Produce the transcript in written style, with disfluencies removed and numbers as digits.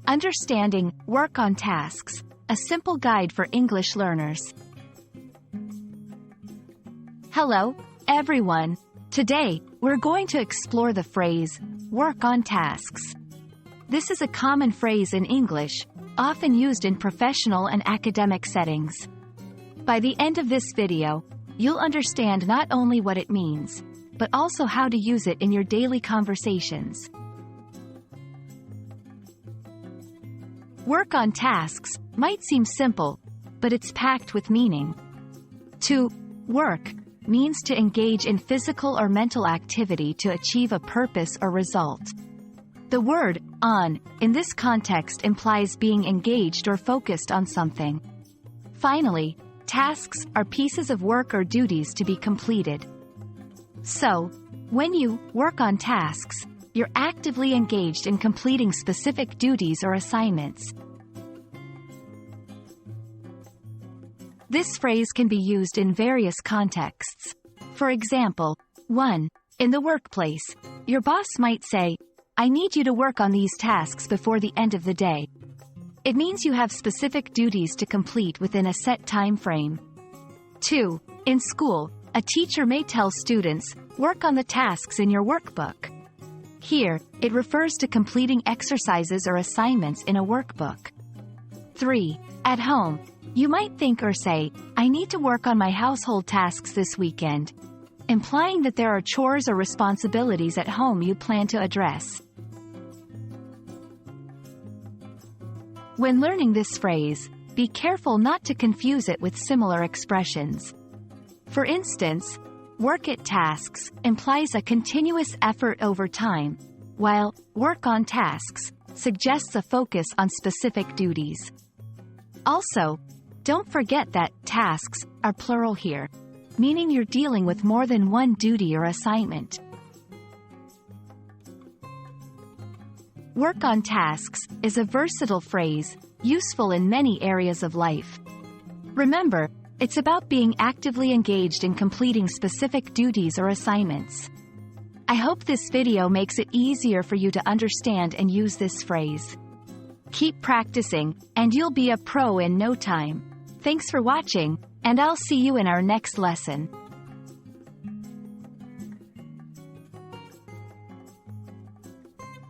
Understanding work on tasks, a simple guide for English learners. Hello, everyone. Today, we're going to explore the phrase, work on tasks. This is a common phrase in English, often used in professional and academic settings. By the end of this video, you'll understand not only what it means, but also how to use it in your daily conversations. Work on tasks might seem simple, but it's packed with meaning. To work means to engage in physical or mental activity to achieve a purpose or result. The word on in this context implies being engaged or focused on something. Finally, tasks are pieces of work or duties to be completed. So, when you work on tasks, you're actively engaged in completing specific duties or assignments. This phrase can be used in various contexts. For example, 1. In the workplace, your boss might say, "I need you to work on these tasks before the end of the day." It means you have specific duties to complete within a set time frame. 2. In school, a teacher may tell students, "Work on the tasks in your workbook." Here, it refers to completing exercises or assignments in a workbook. 3. At home, you might think or say, "I need to work on my household tasks this weekend," implying that there are chores or responsibilities at home you plan to address. When learning this phrase, be careful not to confuse it with similar expressions. For instance, work at tasks implies a continuous effort over time, while work on tasks suggests a focus on specific duties. Also, don't forget that tasks are plural here, meaning you're dealing with more than one duty or assignment. Work on tasks is a versatile phrase, useful in many areas of life. Remember, it's about being actively engaged in completing specific duties or assignments. I hope this video makes it easier for you to understand and use this phrase. Keep practicing, and you'll be a pro in no time. Thanks for watching, and I'll see you in our next lesson.